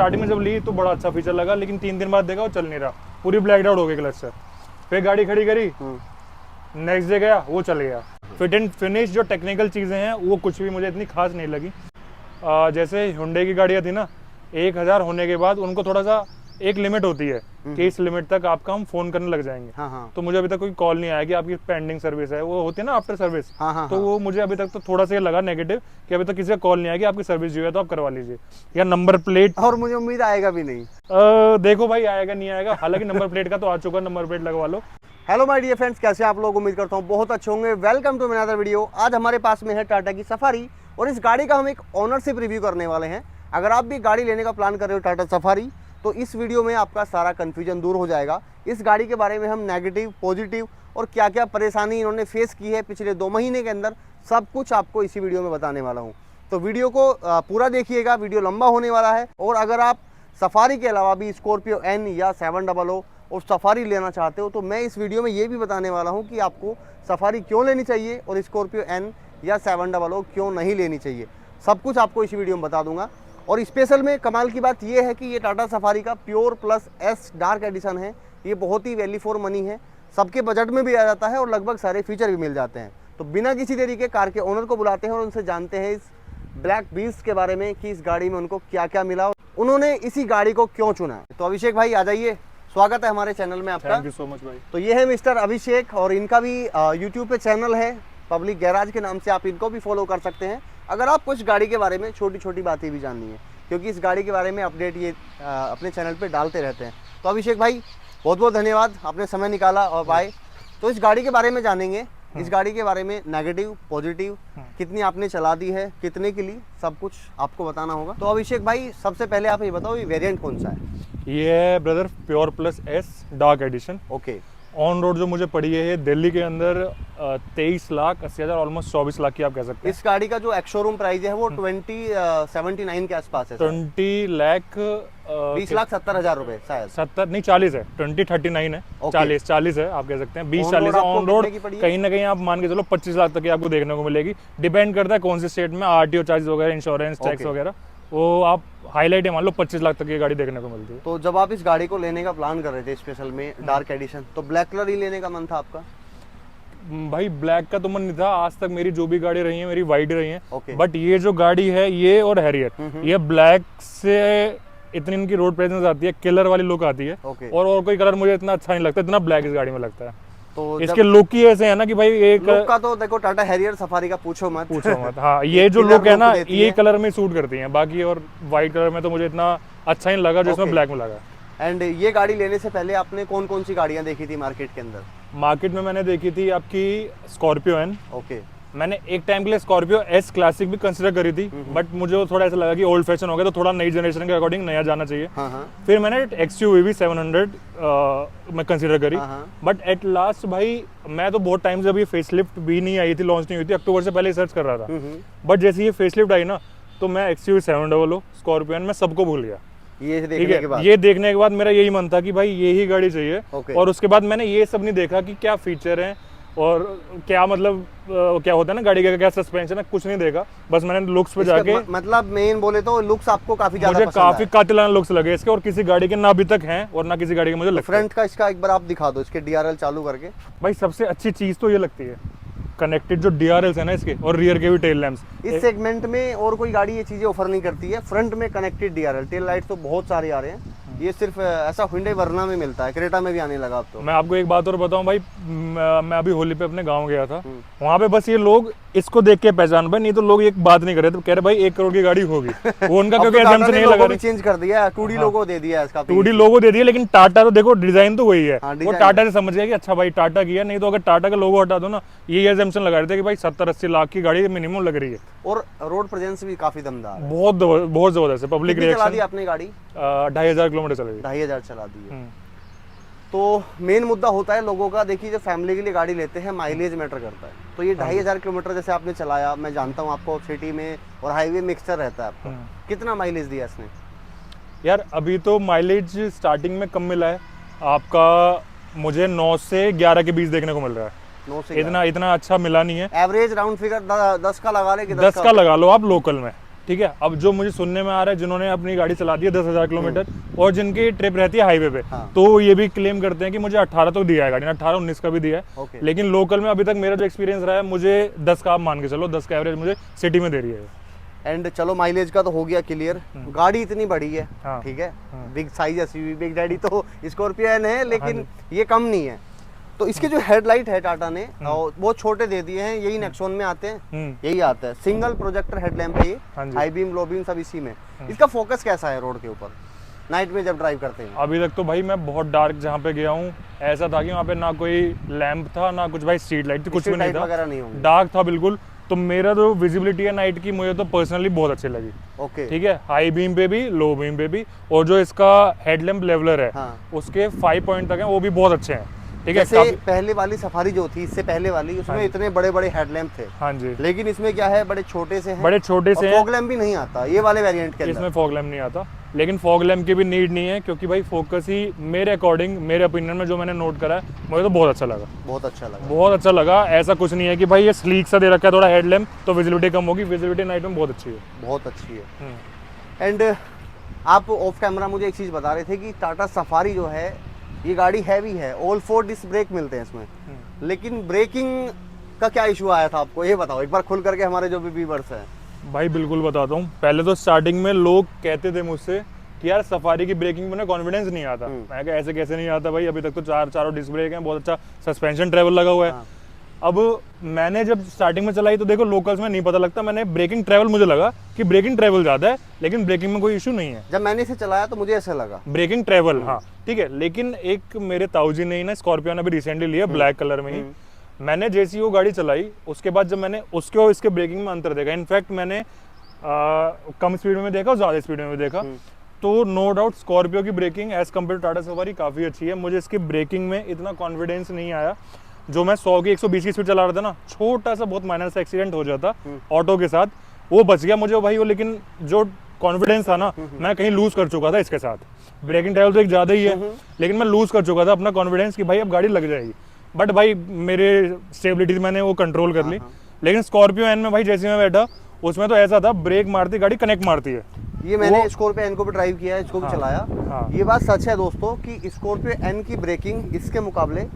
Starting में जब ली तो बड़ा अच्छा फीचर लगा, लेकिन 3 दिन बाद देखा वो चल नहीं रहा, पूरी ब्लैक आउट हो गई क्लच से। फिर गाड़ी खड़ी करी, नेक्स्ट डे गया वो चल गया। फिट एंड फिनिश जो टेक्निकल चीज़ें हैं वो कुछ भी मुझे इतनी खास नहीं लगी। जैसे हुंडई की गाड़ियाँ थी ना, 1000 होने के बाद उनको थोड़ा सा एक लिमिट होती है कि इस लिमिट तक आपका हम फोन करने लग जाएंगे। हाँ। तो मुझे अभी तक कोई कॉल नहीं आया कि आपकी पेंडिंग सर्विस है, वो होती है ना आफ्टर सर्विस। हाँ। तो वो मुझे अभी तक तो थोड़ा सा लगा नेगेटिव कि अभी तक किसी का कॉल नहीं आया कि आपकी सर्विस जो है तो आप करवा लीजिए, या नंबर प्लेट। और मुझे उम्मीद आएगा भी नहीं। देखो भाई आएगा नहीं आएगा, हालांकि नंबर प्लेट का तो आ चुका, नंबर प्लेट लगवा लो। हेलो माय डियर फ्रेंड्स, कैसे आप लोग? उम्मीद करता हूँ बहुत अच्छे होंगे। Welcome to another video. आज हमारे पास में है टाटा की सफारी और इस गाड़ी का हम एक ओनरशिप रिव्यू करने वाले हैं। अगर आप भी गाड़ी लेने का प्लान कर रहे हो टाटा सफारी, तो इस वीडियो में आपका सारा कन्फ्यूजन दूर हो जाएगा। इस गाड़ी के बारे में हम नेगेटिव, पॉजिटिव और क्या क्या परेशानी इन्होंने फेस की है पिछले 2 महीने के अंदर, सब कुछ आपको इसी वीडियो में बताने वाला हूँ। तो वीडियो को पूरा देखिएगा, वीडियो लंबा होने वाला है। और अगर आप सफारी के अलावा भी स्कॉर्पियो एन या 700 और सफारी लेना चाहते हो, तो मैं इस वीडियो में ये भी बताने वाला हूँ कि आपको सफारी क्यों लेनी चाहिए और स्कॉर्पियो एन या 700 क्यों नहीं लेनी चाहिए। सब कुछ आपको इस वीडियो में बता दूंगा। और स्पेशल में कमाल की बात यह है कि ये टाटा सफारी का pure plus S dark addition है। ये बहुत ही वैल्यू फॉर मनी है, सबके बजट में भी आ जाता है और लगभग सारे फीचर भी मिल जाते हैं। तो बिना किसी देरी के कार के ओनर को बुलाते हैं और उनसे जानते हैं इस ब्लैक बीस्ट के बारे में कि इस गाड़ी में उनको क्या क्या मिला, उन्होंने इसी गाड़ी को क्यों चुना है। तो अभिषेक भाई आ जाइए, स्वागत है हमारे चैनल में आपका। थैंक यू सो मच भाई। तो ये है मिस्टर अभिषेक और इनका भी यूट्यूब पे चैनल है पब्लिक गैराज के नाम से, आप इनको भी फॉलो कर सकते हैं अगर आप कुछ गाड़ी के बारे में छोटी छोटी बातें भी जाननी है, क्योंकि इस गाड़ी के बारे में अपडेट ये अपने चैनल पे डालते रहते हैं। तो अभिषेक भाई बहुत बहुत धन्यवाद, आपने समय निकाला और आए। तो इस गाड़ी के बारे में जानेंगे, इस गाड़ी के बारे में नेगेटिव, पॉजिटिव, कितनी आपने चला दी है, कितने के लिए, सब कुछ आपको बताना होगा। तो अभिषेक भाई सबसे पहले आप ये बताओ, ये वेरिएंट कौन सा है? ये है brother pure plus S dark addition. Okay. On road जो मुझे पड़ी है दिल्ली के अंदर 23,80,000, ऑलमोस्ट 24 लाख की आप कह सकते हैं। इस गाड़ी का जो एक्स शोरूम प्राइस है वो 2079 के आसपास है। 20 लाख 20,70,000 रुपए शायद। 70 नहीं 40 है, 2039 है। Okay. 40 है आप कह सकते हैं। 20 On 40 road है ऑन आपको रोड, कितने की पड़ी है? कहीं ना कहीं आप मान के चलो 25 लाख तक की आपको देखने को मिलेगी। डिपेंड करता है कौन से स्टेट में आरटीओ चार्ज वगैरह, इंश्योरेंस टैक्स Okay. वगैरह, वो आप हाईलाइट है मान लो 25 लाख तक की गाड़ी देखने को मिलती है। तो जब आप इस गाड़ी को लेने का प्लान कर रहे थे स्पेशल में डार्क एडिशन, तो ब्लैक कलर ही लेने का मन था आपका? भाई ब्लैक का तो मन नहीं था, आज तक मेरी जो भी गाड़ी रही है मेरी वाइट रही है। Okay. बट ये जो गाड़ी है ये और हैरियर, ये ब्लैक से इतनी इनकी रोड प्रेजेंस आती है, किलर वाली लुक आती है। Okay. और कोई कलर मुझे इतना अच्छा नहीं लगता इतना ब्लैक इस गाड़ी में लगता है। तो इसके लुक ही ऐसे है ना कि भाई एक लुक का तो देखो टाटा हैरियर सफारी का पूछो मत। हाँ ये जो killer लुक है ना look देती ये है। कलर में सूट करती है, बाकी और व्हाइट कलर में तो मुझे इतना अच्छा नहीं लगा जो इसमें Okay. ब्लैक में लगा। एंड ये गाड़ी लेने से पहले आपने कौन कौन सी गाड़ियां देखी थी मार्केट के अंदर? मार्केट में मैंने देखी थी आपकी स्कॉर्पियो एन। ओके। मैंने एक टाइम के लिए स्कॉर्पियो एस क्लासिक भी कंसिडर करी थी, बट मुझे वो थोड़ा ऐसा लगा कि ओल्ड फैशन हो गया, तो थोड़ा नई जनरेशन के अकॉर्डिंग नया जाना चाहिए। हाँ। फिर मैंने XUV भी 700 मैं कंसिडर करी। हाँ। बट एट लास्ट भाई मैं तो बहुत टाइम से अभी फेसलिफ्ट भी नहीं आई थी, लॉन्च नहीं हुई थी, अक्टूबर से पहले सर्च कर रहा था। बट जैसे ये फेसलिफ्ट आई ना, तो मैं XUV 700 स्कॉर्पियो मैं सबको भूल गया। ये ठीक देखने के है, बाद ये देखने के बाद मेरा यही मन था कि भाई यही गाड़ी चाहिए। Okay. और उसके बाद मैंने ये सब नहीं देखा कि क्या फीचर हैं और क्या मतलब क्या होता है ना गाड़ी का, क्या सस्पेंशन है, कुछ नहीं देखा। बस मैंने लुक्स पे जाके मतलब मेन बोले तो लुक्स आपको काफी ज्यादा मुझे पसंद काफी आए। कातिलाना लुक्स लगे इसके, और किसी गाड़ी के ना अभी तक हैं और ना किसी गाड़ी के मुझे लगता है। फ्रंट का इसका एक बार आप दिखा दो, इसके DRL चालू करके। भाई सबसे अच्छी चीज तो ये लगती है कनेक्टेड जो DRLs है ना इसके, और रियर के भी टेल लैंप्स। इस सेगमेंट में और कोई गाड़ी ये चीजें ऑफर नहीं करती है। फ्रंट में कनेक्टेड DRL, टेल लाइट तो बहुत सारे आ रहे हैं। ये सिर्फ ऐसा हुंडई वर्ना में मिलता है, क्रेटा में भी आने लगा अब तो। मैं आपको एक बात और बताऊं भाई, मैं अभी होली पे अपने गांव गया था, वहां पे बस ये लोग इसको देख के पहचान पाए, नहीं तो लोग एक बात नहीं कर रहे थे, कह रहे भाई 1 करोड़ की गाड़ी होगी वो उनका क्योंकि एग्जाम्पशन नहीं लगा, चेंज कर दिया, 2D लोगो दे दिया इसका, 2D लोगो दे दिया। लेकिन टाटा तो देखो डिजाइन तो वही है। हाँ, वो टाटा से समझ गया कि अच्छा भाई टाटा की है, नहीं तो अगर टाटा का लोगो हटा दो ना, ये एग्जाम्पशन लगा रहे थे कि भाई 70-80 लाख की गाड़ी मिनिमम लग रही है। और रोड प्रेजेंस भी काफी दमदार है। बहुत जबरदस्त है। पब्लिक कितनी चला दी रिएक्शन आपने गाड़ी? 2,500 किलोमीटर चलेगी। 2,500 चला दी है। तो मेन मुद्दा होता है लोगों का, देखिए जब फैमिली के लिए गाड़ी लेते हैं माइलेज मैटर करता है। तो ये 2,500 किलोमीटर जैसे आपने चलाया, मैं जानता हूँ आपको सिटी में और हाईवे मिक्सचर रहता है आपका, कितना माइलेज दिया इसने? यार अभी तो माइलेज स्टार्टिंग में कम मिला है आपका, मुझे 9 से 11 के बीच देखने को मिल रहा है। 9 से इतना अच्छा मिला नहीं है। एवरेज राउंड फिगर 10 का लगा ले कि 10 का लगा लो आप लोकल में, ठीक है। अब जो मुझे सुनने में आ रहा है जिन्होंने अपनी गाड़ी चला दी है 10,000 किलोमीटर और जिनकी ट्रिप रहती है हाईवे पे, हाँ। तो ये भी क्लेम करते हैं कि मुझे 18 तो दिया है गाड़ी ने, 18-19 का भी दिया है। ओके। लेकिन लोकल में अभी तक मेरा जो एक्सपीरियंस रहा है, मुझे 10 का आप मान के चलो, 10 का एवरेज मुझे सिटी में दे रही है। एंड चलो माइलेज का तो हो गया क्लियर, गाड़ी इतनी बड़ी है, हाँ। ठीक है, big size SUV, big daddy तो स्कॉर्पियो एन है, लेकिन ये कम नहीं है। तो इसके जो हेडलाइट है टाटा ने बहुत छोटे दे दिए हैं, यही नेक्सॉन में आते हैं, यही आता है, सिंगल प्रोजेक्टर हेडलैम्प है ये, हाई बीम लो बीम सब इसी में। इसका फोकस कैसा है रोड के ऊपर नाइट में जब ड्राइव करते हैं? अभी तक तो भाई मैं बहुत डार्क जहाँ पे गया हूँ, ऐसा था कि वहाँ पे ना कोई लैंप था ना कुछ भाई स्ट्रीट लाइट थी, कुछ भी नहीं वगैरह नहीं था, होंगे, डार्क था बिल्कुल। तो मेरा जो विजिबिलिटी है नाइट की, मुझे तो पर्सनली बहुत अच्छी लगी। ओके, ठीक है, हाई बीम पे भी लो बीम पे भी, और जो इसका हेडलैम्प लेवलर है हाँ। उसके 5 पॉइंट तक हैं, वो भी बहुत अच्छे हैं। ठीक है, जैसे पहले वाली सफारी जो थी, इससे पहले वाली, उसमें इतने बड़े बड़े हेडलैम्प थे, हाँ जी, लेकिन इसमें क्या है, बड़े छोटे से हैं, बड़े छोटे से हैं। फॉग लैम्प भी नहीं आता ये वाले वेरिएंट के अंदर। इसमें फॉग लैम्प नहीं आता, लेकिन फॉग लैम्प की भी नीड नहीं है, क्योंकि भाई फोकस ही मेरे अकॉर्डिंग, मेरे ओपिनियन में जो मैंने नोट करा है, मुझे तो बहुत अच्छा लगा, बहुत अच्छा लगा, बहुत अच्छा लगा। ऐसा कुछ नहीं है कि भाई ये स्लीक सा दे रखा है थोड़ा हेडलैम्प तो विजिबिलिटी कम होगी, विजिबिलिटी नाइट में बहुत अच्छी है, बहुत अच्छी है। एंड आप ऑफ कैमरा मुझे एक चीज़ बता रहे थे कि टाटा सफारी जो है, ये गाड़ी हैवी है, ऑल 4 डिस्क ब्रेक मिलते हैं इसमें, लेकिन ब्रेकिंग का क्या इशू आया था आपको, ये बताओ एक बार खुल करके, हमारे जो भी व्यूअर्स हैं। भाई बिल्कुल बताता हूँ। पहले तो स्टार्टिंग में लोग कहते थे मुझसे कि यार सफारी की ब्रेकिंग में कॉन्फिडेंस नहीं आता। मैं कहा ऐसे कैसे नहीं आता भाई, अभी तक तो चारों डिस्क ब्रेक हैं, बहुत अच्छा सस्पेंशन ट्रेवल लगा हुआ है। हाँ। अब मैंने जब स्टार्टिंग में चलाई तो देखो लोकल्स में नहीं पता लगता, मैंने ब्रेकिंग ट्रेवल, मुझे लगा कि ब्रेकिंग ट्रेवल ज़्यादा है, लेकिन ब्रेकिंग में कोई इशू नहीं है। जब मैंने इसे चलाया तो मुझे ऐसा लगा ब्रेकिंग ट्रेवल, हाँ ठीक है। लेकिन एक मेरे ताऊजी ने ना स्कॉर्पियो ने भी रिसेंटली लिया ब्लैक कलर में ही, मैंने जैसी वो गाड़ी चलाई उसके बाद जब मैंने उसके और इसके ब्रेकिंग में अंतर देखा, इनफैक्ट मैंने कम स्पीड में देखा और ज़्यादा स्पीड में भी देखा, तो नो डाउट स्कॉर्पियो की braking as compare to Tata Safari काफ़ी अच्छी है। मुझे इसकी ब्रेकिंग में इतना कॉन्फिडेंस नहीं आया। जो मैं 100 की 120 की स्पीड चला रहा था ना, छोटा सा बहुत माइनर सा एक्सीडेंट हो जाता ऑटो के साथ, वो बच गया मुझे भाई वो, लेकिन जो कॉन्फिडेंस था ना, मैं कहीं लूज कर चुका था इसके साथ। ब्रेकिंग ट्रेवल तो एक ज़्यादा ही है, लेकिन मैं लूज कर चुका था अपना कॉन्फिडेंस कि भाई अब गाड़ी लग जाएगी, बट भाई मेरे स्टेबिलिटी मैंने वो कंट्रोल कर ली। लेकिन स्कॉर्पियो एन में भाई जैसे मैं बैठा, उसमें तो ऐसा था ब्रेक मारती गाड़ी कनेक्ट मारती है। ये मैंने स्कॉर्पियो एन को भी ड्राइव किया है, इसको भी चलाया। हाँ। ये बात सच है दोस्तों कि स्कॉर्पियो एन की ब्रेकिंग इसके मुकाबले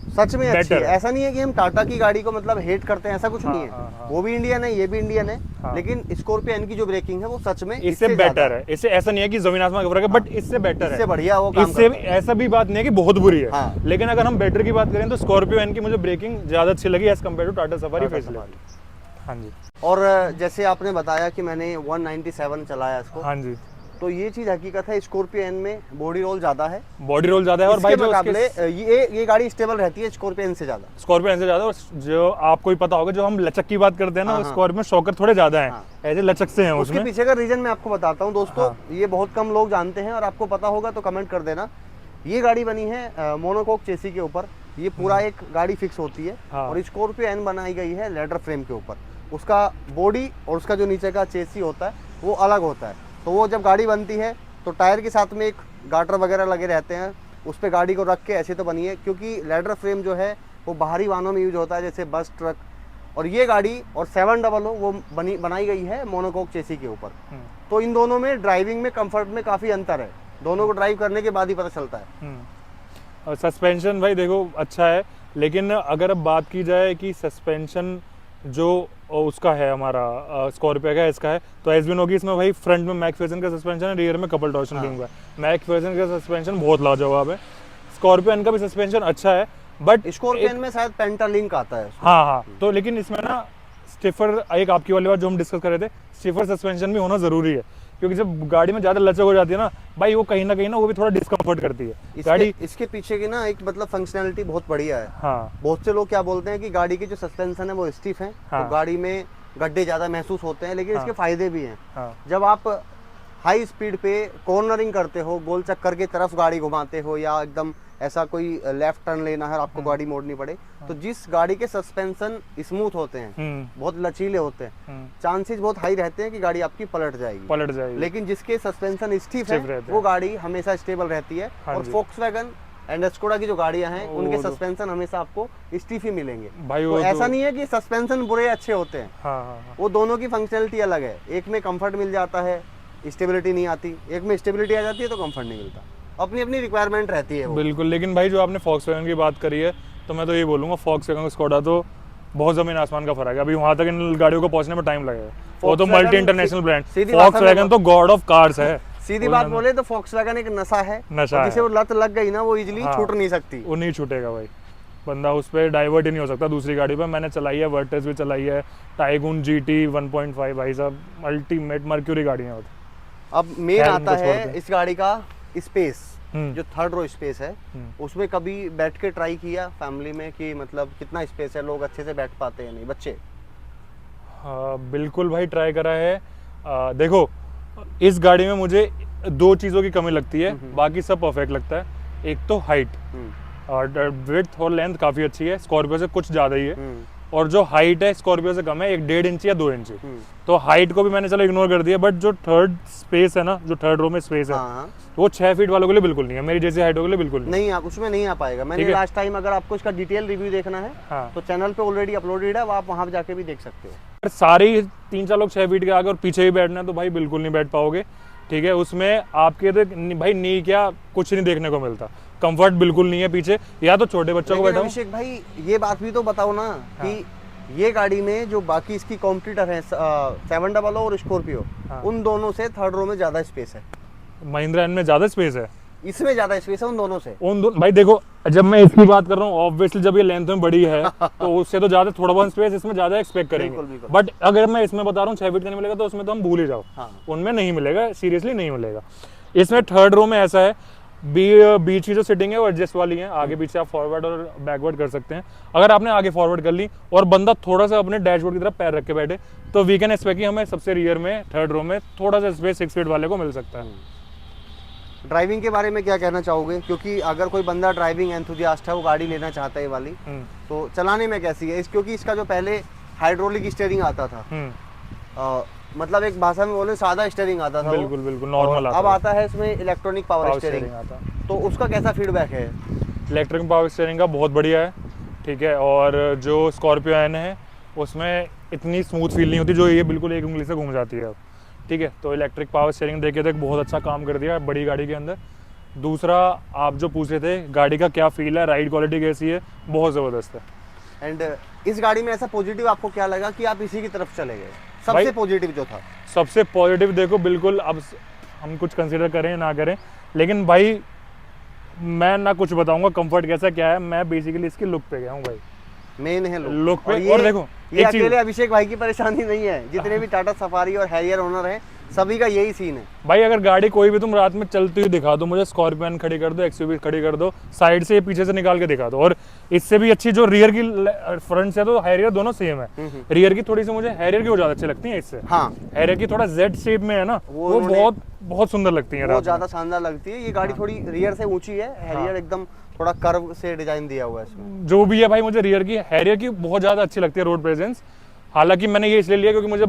सच में अच्छी है। ऐसा नहीं है कि हम टाटा की गाड़ी को मतलब हेट करते हैं, ऐसा कुछ नहीं है। वो भी इंडियन है, ये भी इंडियन है, लेकिन स्कॉर्पियो एन की जो ब्रेकिंग है वो सच में इससे बेटर है। इससे ऐसा नहीं है कि जमीन आसमान का फर्क है, बट इससे बेटर है, इससे बढ़िया वो काम इससे ऐसा भी बात नहीं है कि बहुत बुरी है। हाँ। लेकिन अगर हम बेटर की बात करें तो स्कॉर्पियो एन की मुझे ब्रेकिंग ज्यादा अच्छी लगी as compare to Tata Safari facelift. हाँ जी। और जैसे आपने बताया कि मैंने 197 चलाया इसको, हाँ जी, तो ये चीज हकीकत है, स्कॉर्पियो एन में बॉडी रोल ज्यादा है, बॉडी रोल ज्यादा है, और भाई मुकाबले ये गाड़ी स्टेबल रहती है स्कॉर्पियो एन से ज्यादा, स्कॉर्पियो एन से ज्यादा। और जो आपको ही पता होगा, जो हम लचक की बात करते हैं ना, स्कॉर्पियो में शॉकर थोड़े ज्यादा हैं, ऐसे लचक से हैं उसमें। उसके पीछे का रीजन मैं आपको बताता हूँ दोस्तों, ये बहुत कम लोग जानते हैं, और आपको पता होगा तो कमेंट कर देना। ये गाड़ी बनी है मोनोकोक चेसी के ऊपर, ये पूरा एक गाड़ी फिक्स होती है, और स्कॉर्पियो एन बनाई गई है लेडर फ्रेम के ऊपर। उसका बॉडी और उसका जो नीचे का चेसी होता है वो अलग होता है। तो वो जब गाड़ी बनती है तो टायर के साथ में एक गाटर वगैरह लगे रहते हैं, उस पर गाड़ी को रख के ऐसे तो बनी है, क्योंकि लेडर फ्रेम जो है वो बाहरी वाहनों में यूज होता है, जैसे बस, ट्रक। और ये गाड़ी और 700 वो बनाई गई है मोनोकोक चेसी के ऊपर। तो इन दोनों में ड्राइविंग में कंफर्ट में काफ़ी अंतर है, दोनों को ड्राइव करने के बाद ही पता चलता है। और सस्पेंशन भाई देखो अच्छा है, लेकिन अगर अब बात की जाए कि सस्पेंशन जो उसका है हमारा स्कॉर्पियो का इसका है, तो एसबिन होगी इसमें भाई फ्रंट में मैकफेर्सन का सस्पेंशन है, रियर में कपल टॉर्शन रिंग है। मैकफेर्सन का सस्पेंशन बहुत लाजवाब है। स्कॉर्पियो एन का भी सस्पेंशन अच्छा है, बट स्कॉर्पियो एन में शायद पेंटालिंक आता है। हाँ, तो लेकिन इसमें ना स्टिफर, एक आपकी वाली बात जो हम डिस्कस कर रहे थे, स्टिफर सस्पेंशन भी होना जरूरी है, क्योंकि जब गाड़ी में ज्यादा लचक हो जाती है ना भाई, वो कहीं ना वो भी थोड़ा डिस्कम्फर्ट करती है गाड़ी। इसके पीछे की ना एक मतलब फंक्शनैलिटी बहुत बढ़िया है। हाँ। बहुत से लोग क्या बोलते हैं कि गाड़ी की जो सस्पेंशन है वो स्टिफ है, तो गाड़ी में गड्ढे ज्यादा महसूस होते हैं, लेकिन इसके फायदे भी हैं। जब आप हाई स्पीड पे कॉर्नरिंग करते हो, गोल चक्कर की तरफ गाड़ी घुमाते हो, या एकदम ऐसा कोई लेफ्ट टर्न लेना है और आपको गाड़ी मोड़नी पड़े, तो जिस गाड़ी के सस्पेंशन स्मूथ होते हैं, बहुत लचीले होते हैं, चांसेस बहुत हाई रहते हैं कि गाड़ी आपकी पलट जाएगी। लेकिन जिसके सस्पेंशन स्टिफ है वो गाड़ी हमेशा स्टेबल रहती है। और फोक्सवैगन एंड स्कोडा की जो गाड़ियां हैं वो उनके तो- सस्पेंशन हमेशा आपको स्टीफ ही मिलेंगे भाई तो वो ऐसा तो नहीं है कि सस्पेंशन बुरे अच्छे होते हैं, हाँ हाँ हाँ वो दोनों की फंक्शनलिटी अलग है। एक में कंफर्ट मिल जाता है, स्टेबिलिटी नहीं आती, एक में स्टेबिलिटी आ जाती है तो कंफर्ट नहीं मिलता। अपनी अपनी रिक्वायरमेंट रहती है वो। बिल्कुल। लेकिन भाई जो आपने फॉक्सवैगन की बात करी है तो मैं तो ये बोलूँगा फॉक्सवैगन स्कोडा तो बहुत ज़मीन आसमान का फर्क है। अभी वहाँ तक इन गाड़ियों को पहुँचने में टाइम लगेगा। वो तो Volkswagen मल्टी इंटरनेशनल ब्रांड, सीधी भाषा में फॉक्सवैगन तो गॉड ऑफ कार्स है। सीधी बात बोले तो Volkswagen एक नशा है, नशा और जिसे है। वो लत लग गई ना वो इजीली हाँ। छूट नहीं सकती। वो नहीं छूटेगा भाई, बंदा उस पर डाइवर्ट ही नहीं हो सकता दूसरी गाड़ी पे। मैंने चलाई है, वर्टेस भी चलाई है, टाइगून GT 1.5, भाई साहब अल्टीमेट मर्क्यूरी गाड़ियाँ होती। अब मेन खैर, आता उनको छोड़ है दें। इस गाड़ी का स्पेस, हम्म। जो थर्ड रो स्पेस है हम्म। उसमें कभी बैठ के ट्राई किया फैमिली में कि मतलब कितना स्पेस है, लोग अच्छे से बैठ पाते हैं नहीं बच्चे? हाँ बिल्कुल भाई, ट्राई करा है। देखो इस गाड़ी में मुझे दो चीज़ों की कमी लगती है, बाकी सब परफेक्ट लगता है। एक तो हाइट, और विड्थ और लेंथ काफ़ी अच्छी है, स्कॉर्पियो से कुछ ज़्यादा ही है। और जो हाइट है स्कॉर्पियो से कम है, 1.5 इंच या 2 इंच। तो हाइट को भी मैंने चलो इग्नोर कर दिया, बट जो थर्ड स्पेस है ना, जो थर्ड रो में स्पेस है, हाँ वो 6 फीट वालों के लिए बिल्कुल नहीं है, मेरी जैसी हाइटों के लिए बिल्कुल नहीं। नहीं, आप उसमें नहीं आ पाएगा। मैंने ठीक है। लास्ट टाइम, अगर आपको इसका डिटेल रिव्यू देखना है हाँ। तो चैनल पे ऑलरेडी अपलोडेड है, आप वहां पे जाके भी देख सकते हो। अगर सारे 3-4 लोग 6 फीट के आगे और पीछे ही बैठना है तो भाई बिल्कुल नहीं बैठ पाओगे। ठीक है, उसमें आपके तो भाई नी क्या कुछ नहीं देखने को मिलता, कंफर्ट बिल्कुल नहीं है पीछे। या तो छोटे बच्चों को लेकिन बैठाओ। अभिषेक भाई ये बात भी तो बताओ ना कि ये गाड़ी में जो बाकी इसकी कॉम्पिटिटर है 700 और स्कॉर्पियो, हाँ। उन दोनों से थर्ड रो में ज्यादा स्पेस है, महिंद्रा में ज़्यादा स्पेस है इसमें ज्यादा स्पेस है उन दोनों से। उन दो। भाई देखो जब मैं इसकी बात कर रहा हूँ, ऑब्वियसली जब ये लेंथ में बड़ी है तो उससे तो ज्यादा थोड़ा बहुत स्पेस इसमें ज्यादा एक्सपेक्ट करेंगे। बिल्कुल, बिल्कुल। बट अगर मैं इसमें बता रहा हूँ 6 फीट का नहीं मिलेगा तो उसमें तो हम भूल ही जाओ। हाँ। उनमें नहीं मिलेगा, सीरियसली नहीं मिलेगा। इसमें थर्ड रो में ऐसा है, बीच की जो सिटिंग है वो एडजस्ट वाली है, आगे पीछे आप फॉरवर्ड और बैकवर्ड कर सकते हैं। अगर आपने आगे फॉरवर्ड कर ली और बंदा थोड़ा सा अपने डैशबोर्ड की तरफ पैर रख के बैठे तो वी कैन एक्सपेक्ट कि हमें सबसे रियर में थर्ड रो में थोड़ा सा स्पेस 6 फीट वाले को मिल सकता है। ड्राइविंग के बारे में क्या कहना चाहोगे? क्योंकि अगर कोई बंदा ड्राइविंग एंथुजियास्ट है, वो गाड़ी लेना चाहता है ये वाली, तो चलाने में कैसी है क्योंकि इसका जो पहले हाइड्रोलिक स्टीयरिंग आता था, मतलब एक भाषा में बोले सादा स्टीयरिंग आता था, बिल्कुल बिल्कुल नॉर्मल अब आता है इसमें इलेक्ट्रॉनिक पावर स्टीयरिंग आता। तो उसका कैसा फीडबैक है? इलेक्ट्रिक पावर स्टीयरिंग का बहुत बढ़िया है। ठीक है, और जो स्कॉर्पियो एन है उसमें इतनी स्मूथ फील नहीं होती, जो ये बिल्कुल एक उंगली से घूम जाती है। ठीक है, तो इलेक्ट्रिक पावर स्टीयरिंग देखिए तो एक बहुत अच्छा काम कर दिया है बड़ी गाड़ी के अंदर। दूसरा, आप जो पूछ रहे थे गाड़ी का क्या फील है, राइड क्वालिटी कैसी है, बहुत ज़बरदस्त है। एंड इस गाड़ी में ऐसा पॉजिटिव आपको क्या लगा कि आप इसी की तरफ चले गए? सबसे पॉजिटिव जो था, सबसे पॉजिटिव देखो, बिल्कुल अब हम कुछ कंसीडर करें ना करें, लेकिन भाई मैं ना कुछ बताऊंगा कंफर्ट कैसा क्या है, मैं बेसिकली इसकी लुक पे गया हूँ भाई। मेन है लुक पे। ये, और देखो ये एक चीज़- अकेले अभिषेक भाई की परेशानी नहीं है, जितने भी टाटा सफारी और हैरियर ओनर हैं सभी का यही सीन है। भाई अगर गाड़ी कोई भी तुम रात में चलती हुई दिखा दो, मुझे स्कॉर्पियन खड़ी कर दो, एक्सयूवी खड़ी कर दो, साइड से पीछे से निकाल के दिखा दो। और इससे भी अच्छी जो रियर की, फ्रंट से तो हैरियर दोनों सेम है, रियर की थोड़ी सी मुझे हैरियर की वो ज्यादा अच्छी लगती है इससे। हाँ, हैरियर की थोड़ा जेड शेप में है ना, वो उन्होंने- बहुत बहुत सुंदर लगती है वो रात में। ज्यादा शानदार लगती है। ये गाड़ी थोड़ी रियर से ऊंची है, हैरियर एकदम थोड़ा कर्व से डिजाइन दिया हुआ है इसमें। जो भी है भाई, मुझे रियर की, हैरियर की बहुत ज्यादा अच्छी लगती है रोड प्रेजेंस। हालांकि मैंने ये इसलिए लिया क्योंकि मुझे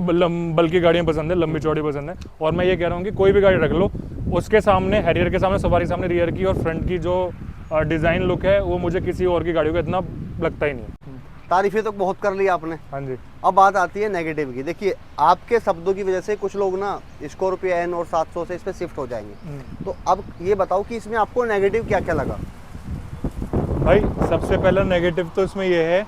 बल्कि गाड़ियाँ पसंद है, लंबी चौड़ी पसंद है। और मैं ये कह रहा हूँ कि कोई भी गाड़ी रख लो, उसके सामने हैरियर के सामने, सवारी सामने रियर की और फ्रंट की जो डिज़ाइन लुक है वो मुझे किसी और की गाड़ियों का इतना लगता ही नहीं है। तारीफें तो बहुत कर ली आपने, हाँ जी। अब बात आती है नेगेटिव की। देखिए, आपके शब्दों की वजह से कुछ लोग ना स्कॉर्पियो एन और 700 से इस पे शिफ्ट हो जाएंगे, तो अब ये बताओ कि इसमें आपको नेगेटिव क्या क्या लगा? भाई सबसे पहला नेगेटिव तो इसमें ये है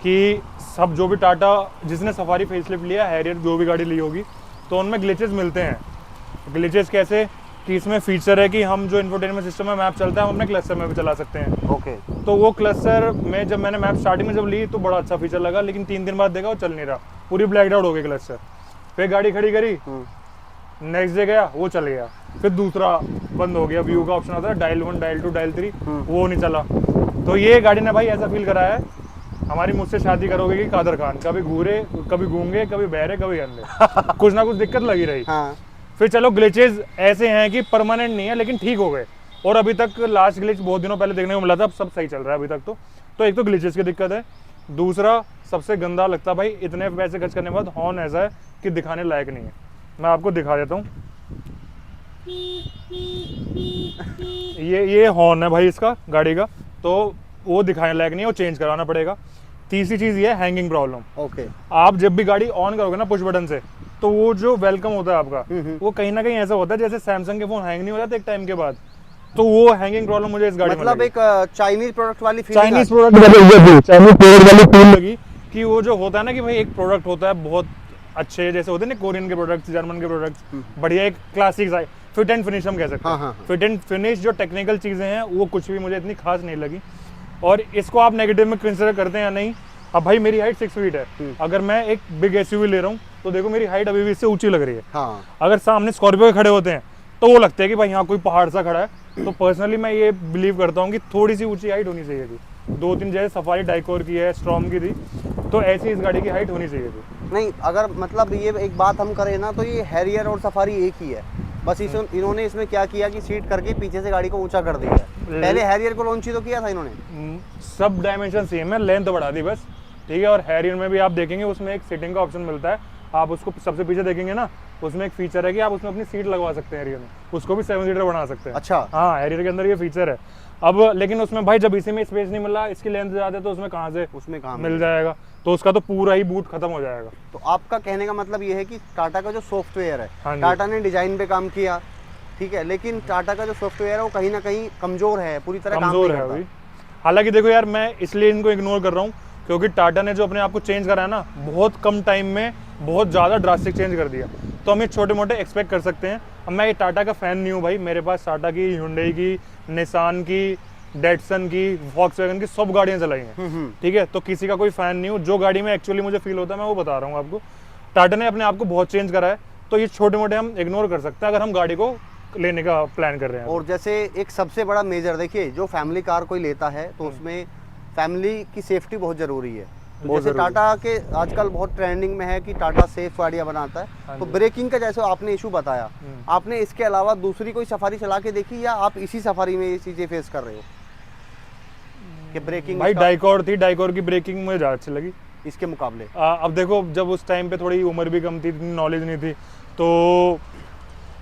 कि सब जो भी टाटा, जिसने सफारी फेसलिफ्ट लिया, हैरियर जो भी गाड़ी ली होगी, तो उनमें ग्लिचेस मिलते हैं। ग्लिचेस कैसे कि इसमें फीचर है कि हम जो इंफोटेनमेंट सिस्टम में मैप चलता है हम अपने क्लस्टर में भी चला सकते हैं। ओके। तो वो क्लस्टर में जब मैंने मैप स्टार्टिंग में जब ली तो बड़ा अच्छा फीचर लगा, लेकिन 3 दिन बाद देखा वो चल नहीं रहा, पूरी ब्लैक आउट हो गई क्लस्टर। फिर गाड़ी खड़ी करी, नेक्स्ट डे गया वो चल गया, फिर दूसरा बंद हो गया। व्यू का ऑप्शन आता है, डायल 1, डायल 2, डायल 3, वो नहीं चला। तो ये गाड़ी ने भाई ऐसा फील कराया है, हमारी मुझसे शादी करोगे कि कादर खान, कभी घूरे, कभी गूंगे, कभी बहरे, कभी अंधे, कुछ ना कुछ दिक्कत लगी रही। हाँ। फिर चलो ग्लिचेस ऐसे हैं कि परमानेंट नहीं है लेकिन ठीक हो गए, और अभी तक लास्ट ग्लिच बहुत दिनों पहले देखने को मिला था, अब सब सही चल रहा है अभी तक। तो एक तो ग्लिचेस की दिक्कत है, दूसरा सबसे गंदा लगता भाई इतने पैसे खर्च करने के बाद हॉर्न ऐसा है कि दिखाने लायक नहीं है। मैं आपको दिखा देता हूँ, ये हॉर्न है भाई इसका गाड़ी का, तो वो दिखाने लायक नहीं है, वो चेंज कराना पड़ेगा। तीसरी चीज़ ये है हैंगिंग प्रॉब्लम। ओके। आप जब भी गाड़ी ऑन करोगे ना पुश बटन से, तो वो जो वेलकम होता है आपका, वो कहीं ना कहीं ऐसा होता है जैसे सैमसंग के फोन हैंग नहीं हो जाते एक टाइम के बाद, तो वो हैंगिंग प्रॉब्लम मुझे इस गाड़ी में मतलब लगी। एक चाइनीज प्रोडक्ट वाली चाइनीज प्रोडक्ट वाली फील लगी कि वो जो होता है ना कि भाई एक प्रोडक्ट होता है बहुत अच्छे, जैसे होते हैं ना कोरियन के प्रोडक्ट्स, जर्मन के प्रोडक्ट्स, बढ़िया एक क्लासिक फिट एंड फिनिश हम कह सकते हैं। फिट एंड फिनिश जो टेक्निकल चीज़ें हैं वो कुछ भी मुझे इतनी खास नहीं लगी। और इसको आप नेगेटिव में कंसिडर करते हैं या नहीं, अब भाई मेरी हाइट 6 फीट है, अगर मैं एक बिग एसयूवी ले रहा हूँ तो देखो मेरी हाइट अभी भी इससे ऊंची लग रही है। हाँ। अगर सामने स्कॉर्पियो खड़े होते हैं तो वो लगता है कि भाई यहाँ कोई पहाड़ सा खड़ा है। तो पर्सनली मैं ये बिलीव करता हूँ कि थोड़ी सी ऊंची हाइट होनी चाहिए थी। 2-3 जैसे सफारी डाइकोर की है, स्ट्रॉम की थी, तो ऐसी इस गाड़ी की हाइट होनी चाहिए थी। नहीं, अगर मतलब ये एक बात हम करें ना तो ये हैरियर और सफारी एक ही है, बस इन्होंने इसमें क्या किया कि सीट करके पीछे से गाड़ी को ऊंचा कर दिया है। पहले हैरियर को लॉन्च ही तो किया था इन्होंने। सब डायमेंशन सेम है, लेंथ बढ़ा दी बस, ठीक है। और हैरियर में भी आप देखेंगे उसमें एक सीटिंग का ऑप्शन मिलता है, आप उसको सबसे पीछे देखेंगे ना, उसमें एक फीचर है कि आप उसमें अपनी सीट लगवा सकते हैं हैरियर में, उसको भी 7 सीटर बना सकते हैं। अच्छा। हाँ, हैरियर के अंदर ये फीचर है। अब लेकिन उसमें भाई जब इसी में स्पेस नहीं मिला, इसकी लेंथ ज़्यादा है, तो उसमें कहाँ मिल जाएगा, तो उसका तो पूरा ही बूट खत्म हो जाएगा। तो आपका कहने का मतलब ये है कि टाटा का जो सॉफ्टवेयर है, हाँ जी। टाटा ने डिजाइन पे काम किया, ठीक है, लेकिन टाटा का जो सॉफ्टवेयर है वो कहीं ना कहीं कमजोर है, पूरी तरह काम कमजोर नहीं है करता। अभी। हालांकि देखो यार, मैं इसलिए इनको इग्नोर कर रहा हूँ क्योंकि टाटा ने जो अपने आप को चेंज करा है ना, बहुत कम टाइम में बहुत ज़्यादा ड्रास्टिक चेंज कर दिया, तो हम ये छोटे मोटे एक्सपेक्ट कर सकते हैं। अब मैं ये टाटा का फ़ैन नहीं हूँ भाई, मेरे पास टाटा की, हुंडई की, निसान की, डेटसन की, वॉक्सवैगन की सब गाड़ियाँ चलाई हैं, ठीक है। तो किसी का कोई फ़ैन नहीं हूँ, जो गाड़ी में एक्चुअली मुझे फील होता है मैं वो बता रहा हूँ आपको। टाटा ने अपने आप को बहुत चेंज करा है, तो ये छोटे मोटे हम इग्नोर कर सकते हैं अगर हम गाड़ी को लेने का प्लान कर रहे हैं। और जैसे एक सबसे बड़ा मेजर देखिए, जो फैमिली कार कोई लेता है तो उसमें फैमिली की सेफ्टी बहुत ज़रूरी है। तो जैसे टाटा के आजकल बहुत ट्रेंडिंग में है कि टाटा सेफ गाड़ियाँ बनाता है, तो ब्रेकिंग का जैसे आपने इशू बताया, आपने इसके अलावा दूसरी कोई सफारी चला के देखी या आप इसी सफारी में ये चीज़ें फेस कर रहे हो कि ब्रेकिंग? भाई डाइकोर थी, डाइकोर की ब्रेकिंग मुझे ज़्यादा अच्छी लगी इसके मुकाबले। अब देखो, जब उस टाइम पे थोड़ी उम्र भी कम थी, इतनी नॉलेज नहीं थी, तो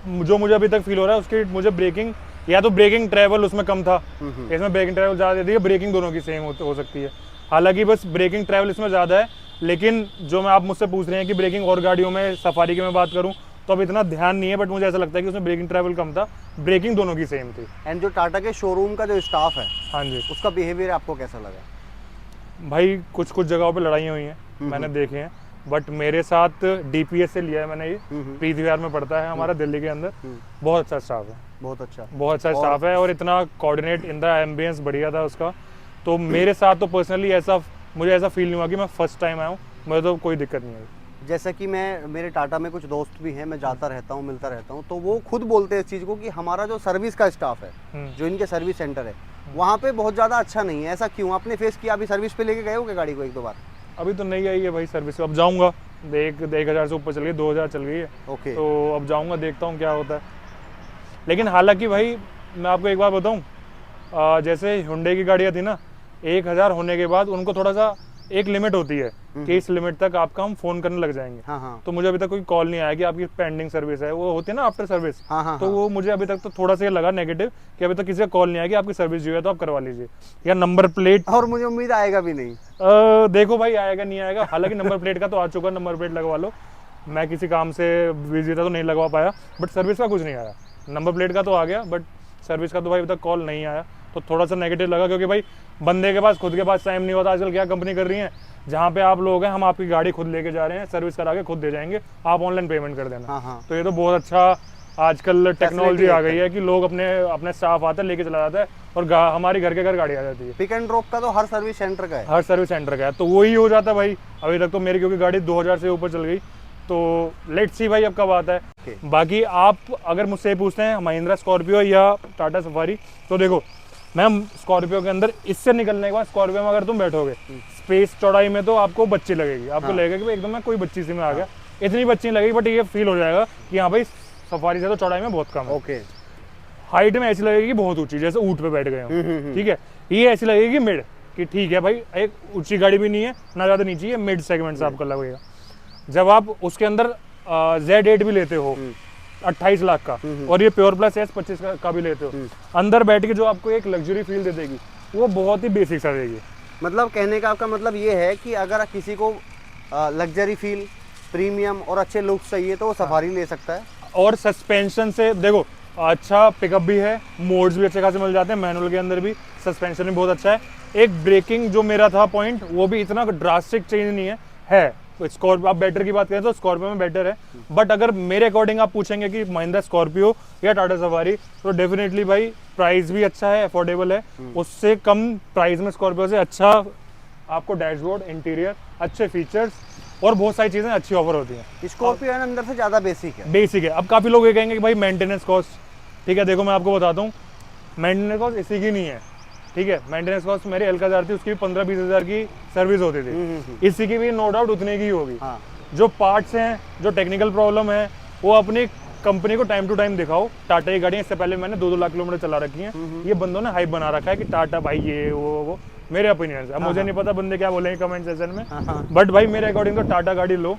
जो मुझे अभी तक फील हो रहा है उसकी मुझे ब्रेकिंग, या तो ब्रेकिंग ट्रैवल उसमें कम था, इसमें ब्रेकिंग ट्रैवल ज़्यादा दे दी है, ब्रेकिंग दोनों की सेम हो सकती है। हालांकि बस ब्रेकिंग ट्रैवल इसमें ज़्यादा है, लेकिन जो मैं आप मुझसे पूछ रहे हैं कि ब्रेकिंग और गाड़ियों में, सफारी की मैं बात करूँ तो अब इतना ध्यान नहीं है, बट मुझे ऐसा लगता है कि उसमें ब्रेकिंग ट्रैवल कम था, ब्रेकिंग दोनों की सेम थी। एंड जो टाटा के शोरूम का जो स्टाफ है, हाँ जी, उसका बिहेवियर आपको कैसा लगा? भाई कुछ कुछ जगहों पे लड़ाइयाँ हुई हैं, मैंने देखे हैं, बट मेरे साथ डीपीएस से लिया है मैंने, ये प्रीति विहार में पड़ता है हमारा दिल्ली के अंदर, बहुत अच्छा स्टाफ है, बहुत अच्छा स्टाफ है, और इतना कोऑर्डिनेट, इनका एम्बियंस बढ़िया था उसका। तो मेरे साथ तो पर्सनली मुझे ऐसा फील नहीं हुआ कि मैं फर्स्ट टाइम आया हूँ, मुझे तो कोई दिक्कत नहीं आई। जैसा कि मेरे टाटा में कुछ दोस्त भी हैं, मैं जाता रहता हूँ, मिलता रहता हूँ, तो वो खुद बोलते हैं इस चीज़ को कि हमारा जो सर्विस का स्टाफ है, जो इनके सर्विस सेंटर है, वहाँ पे बहुत ज़्यादा अच्छा नहीं है। ऐसा क्यों? आपने फेस किया? अभी सर्विस पे लेके गए हो क्या गाड़ी को 1-2 बार? अभी तो नहीं आई है भाई सर्विस, अब जाऊँगा, 1,000 से ऊपर चल गई, 2,000 चल गई है, ओके। तो अब जाऊँगा, देखता हूँ क्या होता है। लेकिन हालांकि भाई मैं आपको एक बात बताऊँ, जैसे हुंडई की गाड़ियाँ थी ना, 1,000 होने के बाद उनको थोड़ा सा एक लिमिट होती है कि इस लिमिट तक आपका हम फोन करने लग जाएंगे। हाँ। तो मुझे अभी तक कोई कॉल नहीं आया कि आपकी पेंडिंग सर्विस है, वो होती है ना आफ्टर सर्विस। हाँ। तो वो मुझे अभी तक तो थोड़ा सा ये लगा नेगेटिव कि अभी तक किसी का कॉल नहीं आया कि आपकी सर्विस जो है तो आप करवा लीजिए, या नंबर प्लेट, और मुझे उम्मीद आएगा भी नहीं। देखो भाई आएगा नहीं आएगा, हालांकि नंबर प्लेट का तो आ चुका, नंबर प्लेट लगवा लो। मैं किसी काम से बिजी था तो नहीं लगवा पाया, बट सर्विस का कुछ नहीं आया। नंबर प्लेट का तो आ गया, बट सर्विस का तो भाई अभी तक कॉल नहीं आया, तो थोड़ा सा नेगेटिव लगा, क्योंकि भाई बंदे के पास खुद के पास टाइम नहीं होता। आजकल क्या कंपनी कर रही है, जहाँ पे आप लोग हैं, हम आपकी गाड़ी खुद लेके जा रहे हैं, सर्विस करा के खुद दे जाएंगे, आप ऑनलाइन पेमेंट कर देना। हाँ। तो ये तो बहुत अच्छा आजकल टेक्नोलॉजी आ गई है कि लोग अपने स्टाफ आता है, लेके चला जाता है, और हमारी घर के घर गाड़ी आ जाती है। पिक एंड ड्रॉप का तो हर सर्विस सेंटर का है, हर सर्विस सेंटर का है, तो वही हो जाता है भाई। अभी तक तो मेरी क्योंकि गाड़ी 2,000 से ऊपर चल गई, तो लेट्स सी भाई अब कब आता है। बाकी आप अगर मुझसे पूछते हैं महिंद्रा स्कॉर्पियो या टाटा सफारी, तो देखो मैम स्कॉर्पियो के अंदर इससे निकलने के बाद स्कॉर्पियो में अगर तुम बैठोगे, स्पेस चौड़ाई में तो आपको बच्ची लगेगी, आपको लगेगा कि भाई एकदम मैं कोई बच्ची सी में आ गया, इतनी बच्ची लगेगी, बट ये फील हो जाएगा कि हाँ भाई सफारी से तो चौड़ाई में बहुत कम है। ओके। हाइट में ऐसी लगेगी बहुत ऊंची, जैसे ऊंट पे बैठ गए हो, ठीक है। ये ऐसी लगेगी मिड, कि ठीक है भाई एक ऊंची गाड़ी भी नहीं है ना ज़्यादा नीची है, मिड सेगमेंट से आपको लगेगा। जब आप उसके अंदर Z8 भी लेते हो, 28 लाख का, और ये प्योर प्लस एस 25 का भी लेते हो, अंदर बैठ के जो आपको एक लग्जरी फील दे देगी वो बहुत ही बेसिक सा देगी। मतलब कहने का आपका मतलब ये है कि अगर किसी को लग्जरी फील, प्रीमियम और अच्छे लुक्स चाहिए तो वो सफारी ले सकता है। और सस्पेंशन से देखो अच्छा पिकअप भी है, मोड्स भी अच्छे खासे मिल जाते हैं, मैनुअल के अंदर भी सस्पेंशन भी बहुत अच्छा है। एक ब्रेकिंग जो मेरा था पॉइंट, वो भी इतना ड्रास्टिक चेंज नहीं है स्कॉर्पियो, आप बेटर की बात करें तो स्कॉर्पियो में बेटर है, बट अगर मेरे अकॉर्डिंग आप पूछेंगे कि महिंद्रा स्कॉर्पियो या टाटा सफारी, तो डेफिनेटली भाई प्राइस भी अच्छा है, अफोर्डेबल है, उससे कम प्राइस में स्कॉर्पियो से अच्छा आपको डैशबोर्ड, इंटीरियर, अच्छे फीचर्स और बहुत सारी चीज़ें अच्छी ऑफर होती हैं। स्कॉर्पियो है ना अंदर से ज़्यादा बेसिक है। बेसिक है। अब काफ़ी लोग ये कहेंगे कि भाई मेंटेनेंस कॉस्ट, ठीक है, देखो मैं आपको बताता हूँ, मेंटेनेंस कॉस्ट इसी की नहीं है, ठीक है, मेंटेनेंस कॉस्ट मेरी एल्काजार थी, उसकी भी 15-20 हज़ार की सर्विस होती थी, इसी की भी नो डाउट उतने की होगी। हाँ। जो पार्ट्स हैं, जो टेक्निकल प्रॉब्लम है, वो अपनी कंपनी को टाइम टू टाइम दिखाओ। टाटा की गाड़ियाँ इससे पहले मैंने 2-2 लाख किलोमीटर चला रखी हैं, ये बंदों ने हाइप बना रखा है कि टाटा भाई ये वो मेरे ओपिनियन से, अब मुझे नहीं पता बंदे क्या बोलेंगे कमेंट सेक्शन में, बट भाई मेरे अकॉर्डिंग तो टाटा गाड़ी लो,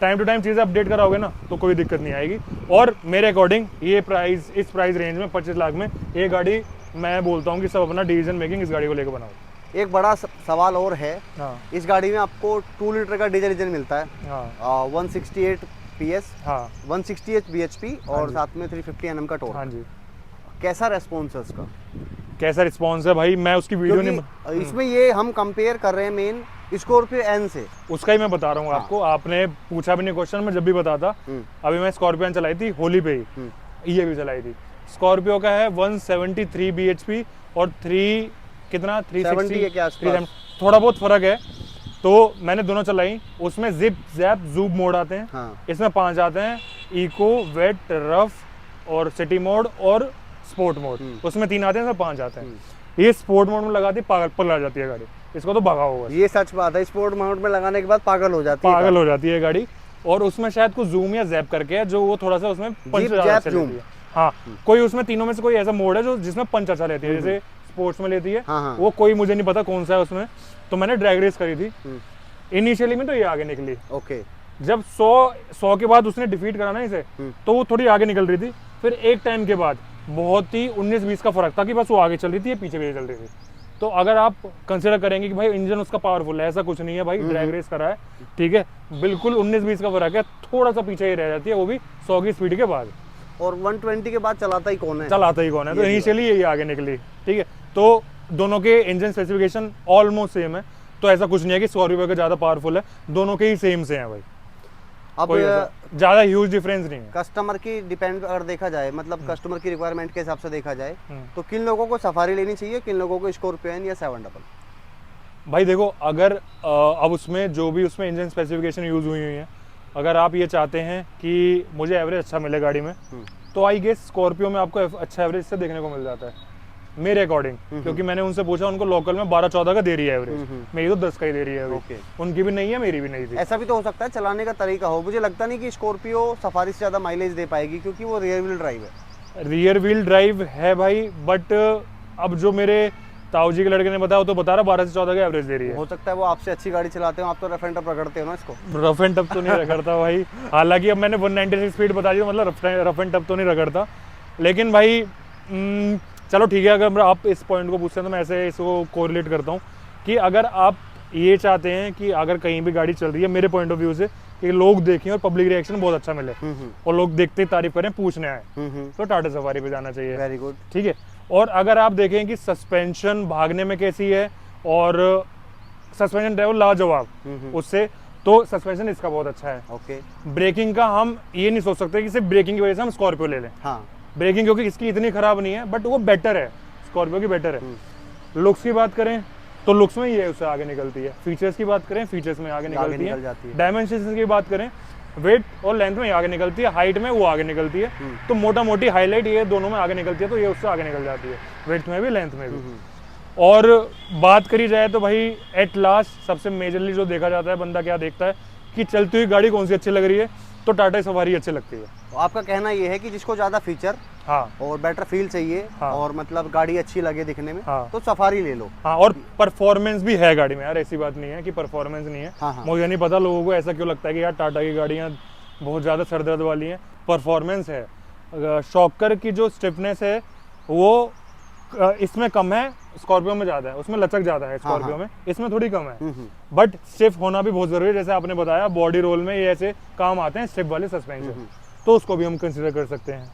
टाइम टू टाइम चीज़ें अपडेट कराओगे ना तो कोई दिक्कत नहीं आएगी। और मेरे अकॉर्डिंग ये प्राइस, इस प्राइस रेंज में 25 लाख में ये गाड़ी मैं बोलता हूँ कि सब अपना डिसीजन मेकिंग इस गाड़ी को लेकर बनाओ। एक बड़ा सवाल और है, हाँ इस गाड़ी में आपको 2 लीटर का डीजल इंजन मिलता है, हाँ 168 PS, हाँ 168 bhp और साथ में 350 Nm का टॉर्क। हाँ जी। कैसा रेस्पॉन्स है उसका? कैसा रिस्पॉन्स है भाई, मैं उसकी वीडियो नहीं, क्योंकि इसमें ये हम कंपेयर कर रहे हैं मेन स्कॉर्पियो एन से, उसका ही मैं बता रहा हूँ आपको, आपने पूछा भी नहीं क्वेश्चन, मैं जब भी बताता। अभी मैं स्कॉर्पियो चलाई थी होली पे ही, ये भी चलाई थी। स्कॉर्पियो का है 173 bhp और 370 के आसपास, थोड़ा बहुत फर्क है, तो मैंने दोनों चलाई, उसमें जिप जैप जूब मोड आते हैं। हाँ। इसमें 5 आते हैं, इको, वेट, रफ और सिटी मोड और स्पोर्ट मोड, उसमें 3 आते हैं, इसमें 5 आते हैं। ये स्पोर्ट मोड में लगाती पागल पगला जाती है गाड़ी, इसको तो भगा होगा, ये सच बात है, स्पोर्ट मोड में लगाने के बाद पागल हो जाती है, पागल हो जाती है गाड़ी। और उसमें शायद कुछ जूम या जैप करके है, जो वो थोड़ा सा उसमें पंच ज़्यादा अच्छा लेती है। हाँ, कोई उसमें तीनों में से कोई ऐसा मोड है जो जिसमें पंच अच्छा लेती है, जैसे स्पोर्ट्स में लेती है। हाँ। वो कोई मुझे नहीं पता कौन सा है उसमें, तो मैंने ड्रैग रेस करी थी इनिशियली में, तो ये आगे निकली। ओके। जब 100 के बाद उसने डिफीट करा ना इसे, तो वो थोड़ी आगे निकल रही थी, फिर एक टाइम के बाद बहुत ही 19-20 का फर्क था कि बस वो आगे चल रही थी, पीछे भी चल रही थी। तो अगर आप कंसिडर करेंगे कि भाई इंजन उसका पावरफुल है, ऐसा कुछ नहीं है भाई, ड्रैग रेस करा है, ठीक है, बिल्कुल 19-20 का फर्क है, थोड़ा सा पीछे ही रह जाती है, वो भी 100 की स्पीड के बाद। और 120 के बाद चलाता ही कौन है? चलाता ही कौन है, तो इनिशियली यही आगे निकली, ठीक है। तो दोनों के इंजन स्पेसिफिकेशन ऑलमोस्ट सेम है, तो ऐसा कुछ नहीं है कि स्कॉर्पियो का ज़्यादा पावरफुल है, दोनों के ही सेम से हैं भाई, अब ज़्यादा ह्यूज डिफरेंस नहीं है। कस्टमर की डिपेंड अगर देखा जाए, मतलब कस्टमर की रिक्वायरमेंट के हिसाब से देखा जाए, तो किन लोगों को सफारी लेनी चाहिए, किन लोगों को स्कॉर्पियो या 700? भाई देखो, अगर अब उसमें जो भी उसमें इंजन स्पेसिफिकेशन यूज़ हुई है, अगर आप ये चाहते हैं कि मुझे एवरेज अच्छा मिले गाड़ी में, तो आई गेस स्कॉर्पियो में आपको अच्छा एवरेज से देखने को मिल जाता है मेरे अकॉर्डिंग, क्योंकि मैंने उनसे पूछा, उनको लोकल में 12-14 का दे रही है एवरेज, मेरी तो 10 का ही दे रही है अभी। उनकी भी नहीं है, मेरी भी नहीं थी। ऐसा भी तो हो सकता है चलाने का तरीका हो, मुझे लगता नहीं कि स्कॉर्पियो सफारी से ज़्यादा माइलेज दे पाएगी, क्योंकि वो रियर व्हील ड्राइव है। रियर व्हील ड्राइव है भाई, बट अब जो मेरे ताऊजी के लड़के ने बताया, वो तो बता रहा 12 से 14 का एवरेज दे रही है। हो सकता है वो आपसे अच्छी गाड़ी चलाते हो, आप तो रफ एंड टफ रगड़ते हो ना इसको। रफ एंड टफ तो नहीं रगड़ता भाई, हालांकि अब मैंने 196 स्पीड बता दी, मतलब रफ एंड टफ तो नहीं रगड़ता, लेकिन भाई चलो ठीक है, अगर आप इस पॉइंट को पूछते हैं तो मैं ऐसे इसको कोरिलेट करता हूँ कि अगर आप ये चाहते हैं कि अगर कहीं भी गाड़ी चल रही है, मेरे पॉइंट ऑफ व्यू से, कि लोग देखें और पब्लिक रिएक्शन बहुत अच्छा मिले और लोग देखते ही तारीफ करें, पूछने आए, तो टाटा सफारी पे जाना चाहिए। वेरी गुड, ठीक है। और अगर आप देखें कि सस्पेंशन भागने में कैसी है और सस्पेंशन ड्राइवर लाजवाब उससे, तो सस्पेंशन इसका बहुत अच्छा है। ओके। ब्रेकिंग का हम ये नहीं सोच सकते कि सिर्फ ब्रेकिंग की वजह से हम स्कॉर्पियो ले लें। हाँ, ब्रेकिंग क्योंकि इसकी इतनी खराब नहीं है, बट वो बेटर है, स्कॉर्पियो की बेटर है। लुक्स की बात करें तो लुक्स में ये उससे आगे निकलती है, फीचर्स की बात करें फीचर्स में आगे निकलती है, डायमेंशंस की बात करें वेट और लेंथ में आगे निकलती है, हाइट में वो आगे निकलती है, तो मोटा मोटी हाईलाइट ये दोनों में आगे निकलती है, तो ये उससे आगे निकल जाती है, वेट में भी लेंथ में भी। और बात करी जाए तो भाई एट लास्ट सबसे मेजरली जो देखा जाता है, बंदा क्या देखता है कि चलती हुई गाड़ी कौन सी अच्छी लग रही है, तो टाटा सफारी अच्छी लगती है। तो आपका कहना ये है कि जिसको ज़्यादा फीचर और बेटर फील चाहिए और मतलब गाड़ी अच्छी लगे दिखने में, तो सफारी ले लो। और परफॉर्मेंस भी है गाड़ी में यार, ऐसी बात नहीं है कि परफॉर्मेंस नहीं है। मुझे नहीं पता लोगों को ऐसा क्यों लगता है कि यार टाटा की गाड़ियाँ बहुत ज़्यादा सरदर्द वाली हैं, परफॉर्मेंस है, शॉकर की जो स्टिफनेस है वो इसमें कम है, स्कॉर्पियो में ज़्यादा है, उसमें लचक ज़्यादा है स्कॉर्पियो में, इसमें थोड़ी कम है। बट स्टिफ होना भी बहुत ज़रूरी है, जैसे आपने बताया बॉडी रोल में ये ऐसे काम आते हैं स्टिफ वाले सस्पेंशन, तो उसको भी हम कंसिडर कर सकते हैं।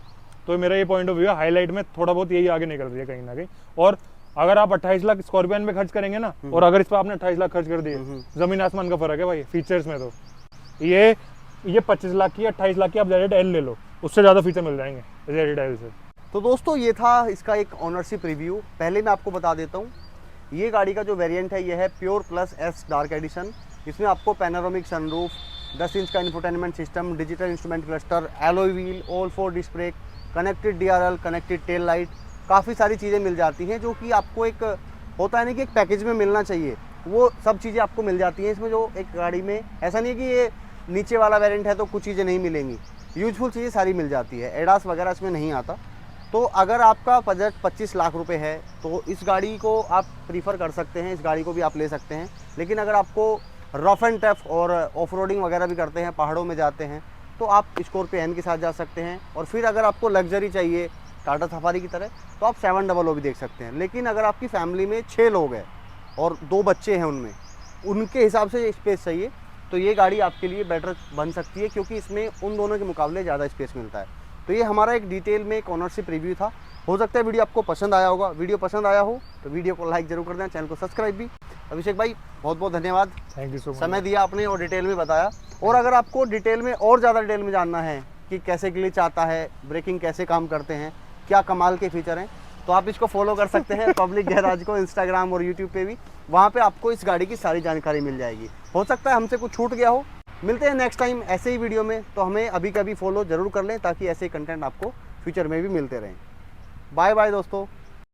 तो मेरा ये पॉइंट ऑफ व्यू है, हाईलाइट में थोड़ा बहुत यही आगे निकल रही है कहीं ना कहीं। और अगर आप 28 लाख स्कॉर्पियन में खर्च करेंगे ना, और अगर इस पर आपने 28 लाख खर्च कर दिए, जमीन आसमान का फर्क है भाई फीचर्स में। तो ये 25 लाख की 28 लाख की आप ZL ले लो, उससे ज़्यादा फीचर मिल जाएंगे ZL से। तो दोस्तों ये था इसका एक ऑनरशिप रिव्यू। पहले मैं आपको बता देता हूँ, ये गाड़ी का जो वेरिएंट है ये है pure plus S dark edition. इसमें आपको पैनोरामिक सनरूफ, 10 इंच का infotainment system, digital instrument cluster, alloy wheel, all 4 disc brake, connected DRL, connected tail light, काफ़ी सारी चीज़ें मिल जाती हैं जो कि आपको एक होता है ना कि एक पैकेज में मिलना चाहिए, वो सब चीज़ें आपको मिल जाती हैं इसमें। जो एक गाड़ी में ऐसा नहीं है कि ये नीचे वाला वेरिएंट है तो कुछ चीज़ें नहीं मिलेंगी, यूजफुल चीज़ें सारी मिल जाती है। एडास वगैरह इसमें नहीं आता। तो अगर आपका बजट 25 लाख रुपए है तो इस गाड़ी को आप प्रीफर कर सकते हैं, इस गाड़ी को भी आप ले सकते हैं। लेकिन अगर आपको रफ एंड टफ और ऑफ रोडिंग वगैरह भी करते हैं, पहाड़ों में जाते हैं, तो आप स्कॉर्पियो एन के साथ जा सकते हैं। और फिर अगर आपको लग्जरी चाहिए टाटा सफारी की तरह तो आप 700 भी देख सकते हैं। लेकिन अगर आपकी फैमिली में 6 लोग हैं और 2 बच्चे हैं, उनमें उनके हिसाब से स्पेस चाहिए तो ये गाड़ी आपके लिए बेटर बन सकती है, क्योंकि इसमें उन दोनों के मुकाबले ज़्यादा स्पेस मिलता है। तो ये हमारा एक डिटेल में एक ऑनरशिप रिव्यू था। हो सकता है वीडियो आपको पसंद आया होगा। वीडियो पसंद आया हो तो वीडियो को लाइक जरूर कर देना, चैनल को सब्सक्राइब भी। अभिषेक भाई बहुत बहुत धन्यवाद, थैंक यू सो मच, समय दिया आपने और डिटेल में बताया। और अगर आपको डिटेल में और ज़्यादा डिटेल में जानना है कि कैसे ग्लिच आता है, ब्रेकिंग कैसे काम करते हैं, क्या कमाल के फीचर हैं, तो आप इसको फॉलो कर सकते हैं पब्लिक गैराज को, इंस्टाग्राम और यूट्यूब पे भी। वहाँ पे आपको इस गाड़ी की सारी जानकारी मिल जाएगी। हो सकता है हमसे कुछ छूट गया हो। मिलते हैं नेक्स्ट टाइम ऐसे ही वीडियो में, तो हमें अभी कभी फॉलो जरूर कर लें ताकि ऐसे कंटेंट आपको फ्यूचर में भी मिलते रहें। बाय बाय दोस्तों।